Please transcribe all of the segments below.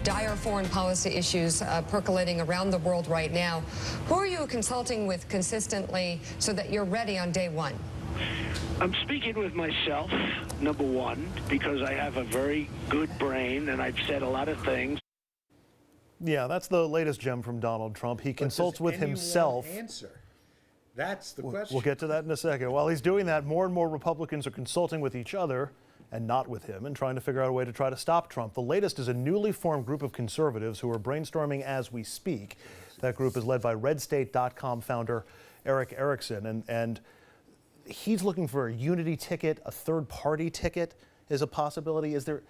dire foreign policy issues percolating around the world right now. Who are you consulting with consistently so that you're ready on day one? I'm speaking with myself, number one, because I have a very good brain and I've said a lot of things. Yeah, that's the latest gem from Donald Trump. He consults with himself. Answer. That's the question. We'll get to that in a second. While he's doing that, more and more Republicans are consulting with each other and not with him and trying to figure out a way to try to stop Trump. The latest is a newly formed group of conservatives who are brainstorming as we speak. That group is led by RedState.com founder Eric Erickson, and he's looking for a unity ticket. A third party ticket is a possibility. Is there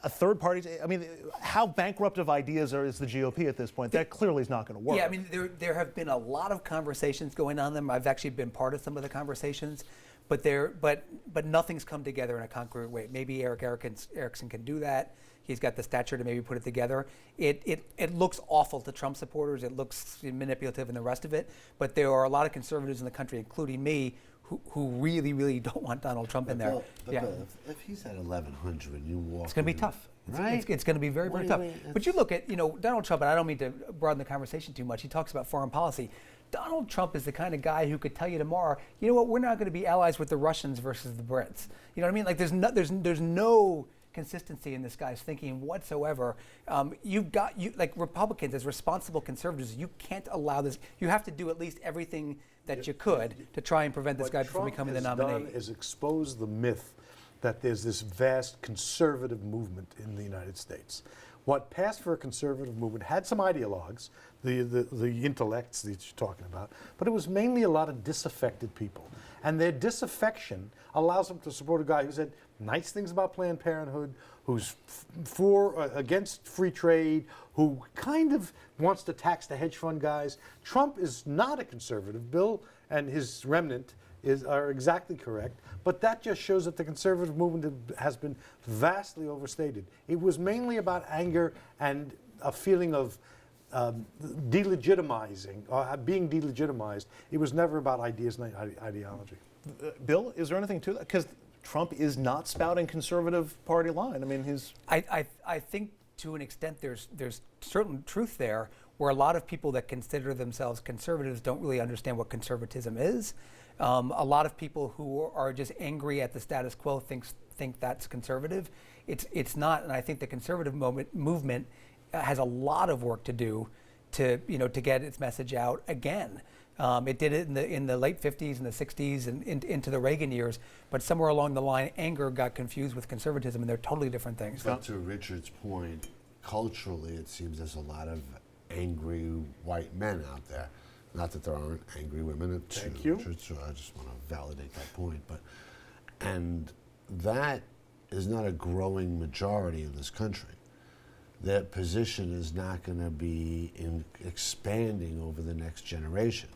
a third party? I mean, how bankrupt of ideas is the GOP at this point? That clearly is not going to work. Yeah, I mean, there have been a lot of conversations going on them. I've actually been part of some of the conversations, but nothing's come together in a concrete way. Maybe Eric Erickson can do that. He's got the stature to maybe put it together. It looks awful to Trump supporters. It looks manipulative and the rest of it. But there are a lot of conservatives in the country, including me, who really, really don't want Donald Trump in there. Bill, if he's at 1,100 and you walk, it's going to be tough. Right? It's going to be very, very tough. But you look at, Donald Trump, and I don't mean to broaden the conversation too much. He talks about foreign policy. Donald Trump is the kind of guy who could tell you tomorrow, you know what, we're not going to be allies with the Russians versus the Brits. You know what I mean? Like there's no consistency in this guy's thinking whatsoever. Like Republicans, as responsible conservatives, you can't allow this. You have to do at least everything that you could to try and prevent this guy from becoming the nominee. What Trump has done is expose the myth that there's this vast conservative movement in the United States. What passed for a conservative movement had some ideologues, the intellects that you're talking about, but it was mainly a lot of disaffected people. And their disaffection allows them to support a guy who said nice things about Planned Parenthood, who's against free trade, who kind of wants to tax the hedge fund guys. Trump is not a conservative. Bill and his remnant are exactly correct, but that just shows that the conservative movement has been vastly overstated. It was mainly about anger and a feeling of delegitimizing, or being delegitimized. It was never about ideas and ideology. Bill, is there anything to that? Because Trump is not spouting conservative party line. I mean, I think to an extent there's certain truth there, where a lot of people that consider themselves conservatives don't really understand what conservatism is. A lot of people who are just angry at the status quo think that's conservative. It's not, and I think the conservative movement has a lot of work to do to get its message out again. It did it in the late 50s and the 60s and into the Reagan years, but somewhere along the line, anger got confused with conservatism, and they're totally different things. But to Richard's point, culturally, it seems there's a lot of angry white men out there. Not that there aren't angry women. Thank you. So I just want to validate that point. And that is not a growing majority in this country. That position is not going to be expanding over the next generation.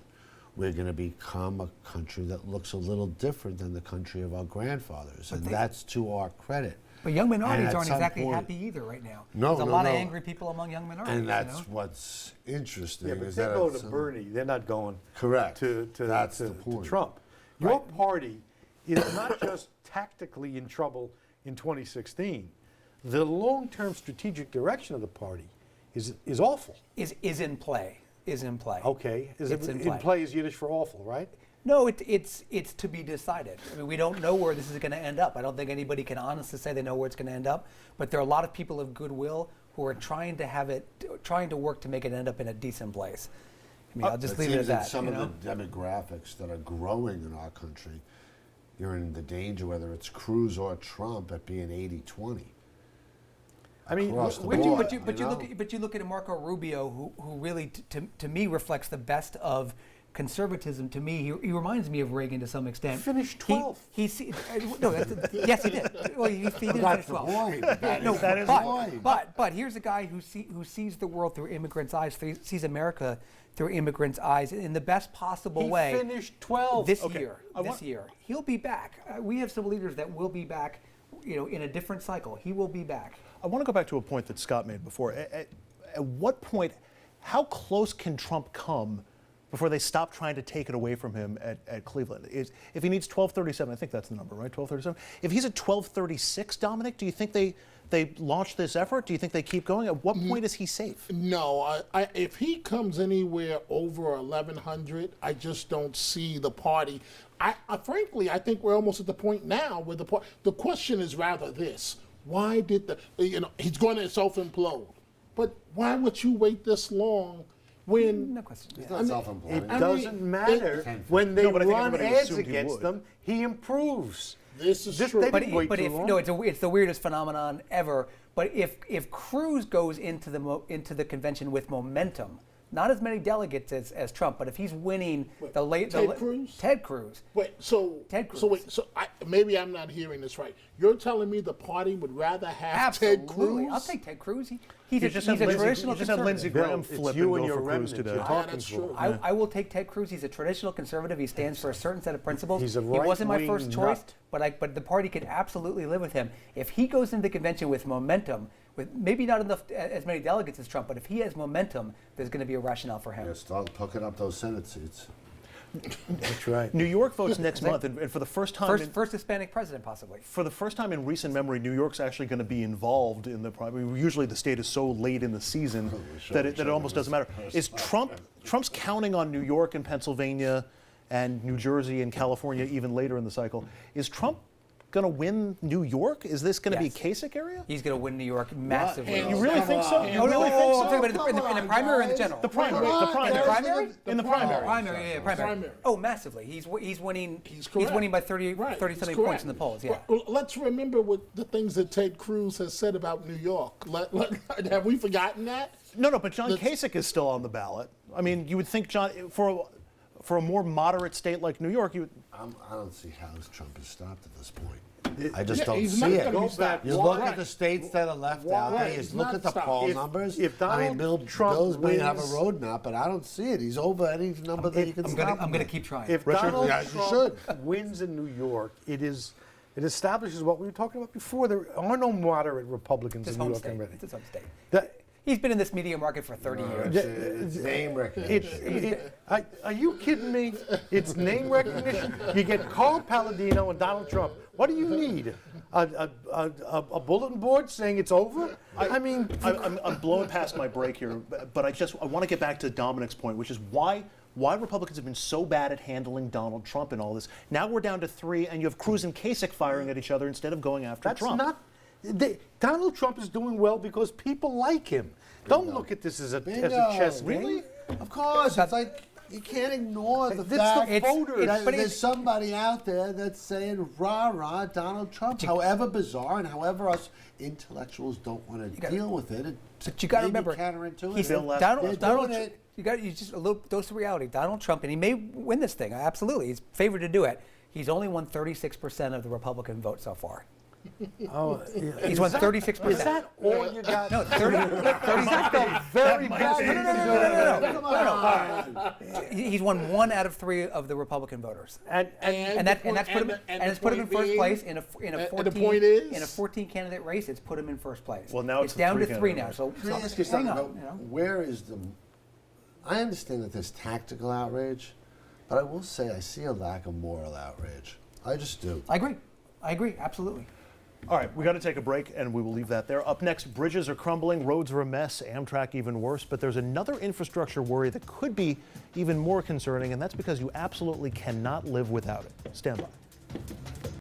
We're going to become a country that looks a little different than the country of our grandfathers, and that's to our credit. But young minorities aren't exactly happy either right now. There's a lot of angry people among young minorities. And that's what's interesting. Yeah, but they go to Bernie. They're not going correct to Trump. Right. Your party is not just tactically in trouble in 2016. The long-term strategic direction of the party is awful. Is in play. Is in play. Okay. In play is Yiddish for awful, right? No, it's to be decided. I mean, we don't know where this is going to end up. I don't think anybody can honestly say they know where it's going to end up. But there are a lot of people of goodwill who are trying to work to make it end up in a decent place. I mean, I'll just leave it at that. Some of the demographics that are growing in our country, you're in the danger, whether it's Cruz or Trump, at being 80-20. I mean, but you look at Marco Rubio, who really, to me, reflects the best of conservatism. To me, he reminds me of Reagan to some extent. Finished 12th. Yes, he did. Well, he didn't finish 12th. But here's a guy who sees the world through immigrants' eyes, sees America through immigrants' eyes in the best possible way. He finished 12th this year. He'll be back. We have some leaders that will be back. In a different cycle. He will be back. I want to go back to a point that Scott made before. At what point, how close can Trump come before they stop trying to take it away from him at Cleveland. If he needs 1237, I think that's the number, right? 1237. If he's at 1236, Dominic, do you think they launch this effort? Do you think they keep going? At what point is he safe? No, if he comes anywhere over 1100, I just don't see the party. Frankly, I think we're almost at the point now where the question is rather this: why did he's going to self-implode? But why would you wait this long? When No question. It's not self-employed. It doesn't matter. When they No, but I think run everybody ads assumed he against would. them, he improves. This is They true. didn't wait But too if long. no, it's the weirdest phenomenon ever. But if Cruz goes into the convention with momentum, not as many delegates as Trump, but if he's winning Ted Cruz. Wait, so Ted Cruz. So wait, so maybe I'm not hearing this right. You're telling me the party would rather have Absolutely. Ted Cruz? I'll take Ted Cruz. He's You a just had traditional Lindsey conservative. Graham It's flip you and and go your for Cruz remnant, today. you're talking that's for. true. I will take Ted Cruz. He's a traditional conservative. He stands for a certain set of principles. He's a he wasn't my right-wing first choice, nut. but the party could absolutely live with him. If he goes into the convention with momentum, with maybe not as many delegates as Trump, but if he has momentum, there's going to be a rationale for him. Yeah, start picking up those Senate seats. That's right. New York votes next month, and for the first time, First Hispanic president, possibly. for the first time in recent memory, New York's actually going to be involved in the primary. Usually, the state is so late in the season that it almost doesn't matter. Is Trump's counting on New York and Pennsylvania, and New Jersey and California even later in the cycle? Is Trump going to win New York? Is this going to be Yes. Kasich area? He's going to win New York massively. Hands You really think so? down. You Oh, really no, think I'm so? talking about in the primary or in the general? The primary. Come The on, primary. In the primary? In the primary. Primary. Oh, massively. He's winning. He's correct. winning by 30 Right, something he's points correct. in the polls. Yeah. Well, let's remember what the things that Ted Cruz has said about New York. Have we forgotten that? No, but John Kasich is still on the ballot. I mean, you would think John, for a more moderate state like New York, I don't see how Trump is stopped at this point. I just Yeah, don't he's see not it. gonna be stopped. You Why? look at the states that are left out there. He's You look not at the stopped. poll If- numbers. if I mean, Donald Trump Bill's may have a wins- roadmap, but I don't see it. He's over any number that you can stop. I'm going to keep trying. If Richard? Donald Yeah, you Trump wins in New York, it establishes what we were talking about before. There are no moderate Republicans It's in New home York state. already. It's his home state. That- He's been in this media market for 30 years. It's name recognition. Are you kidding me? It's name recognition. You get Carl Palladino and Donald Trump. What do you need? A bulletin board saying it's over? I'm blowing past my break here, but I want to get back to Dominic's point, which is why Republicans have been so bad at handling Donald Trump and all this. Now we're down to 3, and you have Cruz and Kasich firing at each other instead of going after That's Trump. not. Donald Trump is doing well because people like him. Don't look at this as a chess game. Really? Of course. It's like you can't ignore the That's fact the voters. that but there's somebody out there that's saying rah rah Donald Trump. However bizarre and however us intellectuals don't want to deal with it. But you got to remember, counterintuitive. he's Bill left. Donald. doing it. You got just a little dose of reality. Donald Trump, and he may win this thing. Absolutely, he's favored to do it. He's only won 36% of the Republican vote so far. Oh, He's won 36%. Is that all you got? No, 36%. Very bad. No. He's won 1 out of 3 of the Republican voters, and that's put him it's put him in first place in a 14 candidate race. It's put him in first place. Well, now it's a down to 3 3 candidate now. race. So Can I ask you hang something? on, Though? you know? Where is the? I understand that there's tactical outrage, but I will say I see a lack of moral outrage. I just do. I agree. Absolutely. All right, we got to take a break, and we will leave that there. Up next, bridges are crumbling, roads are a mess, Amtrak even worse, but there's another infrastructure worry that could be even more concerning, and that's because you absolutely cannot live without it. Stand by.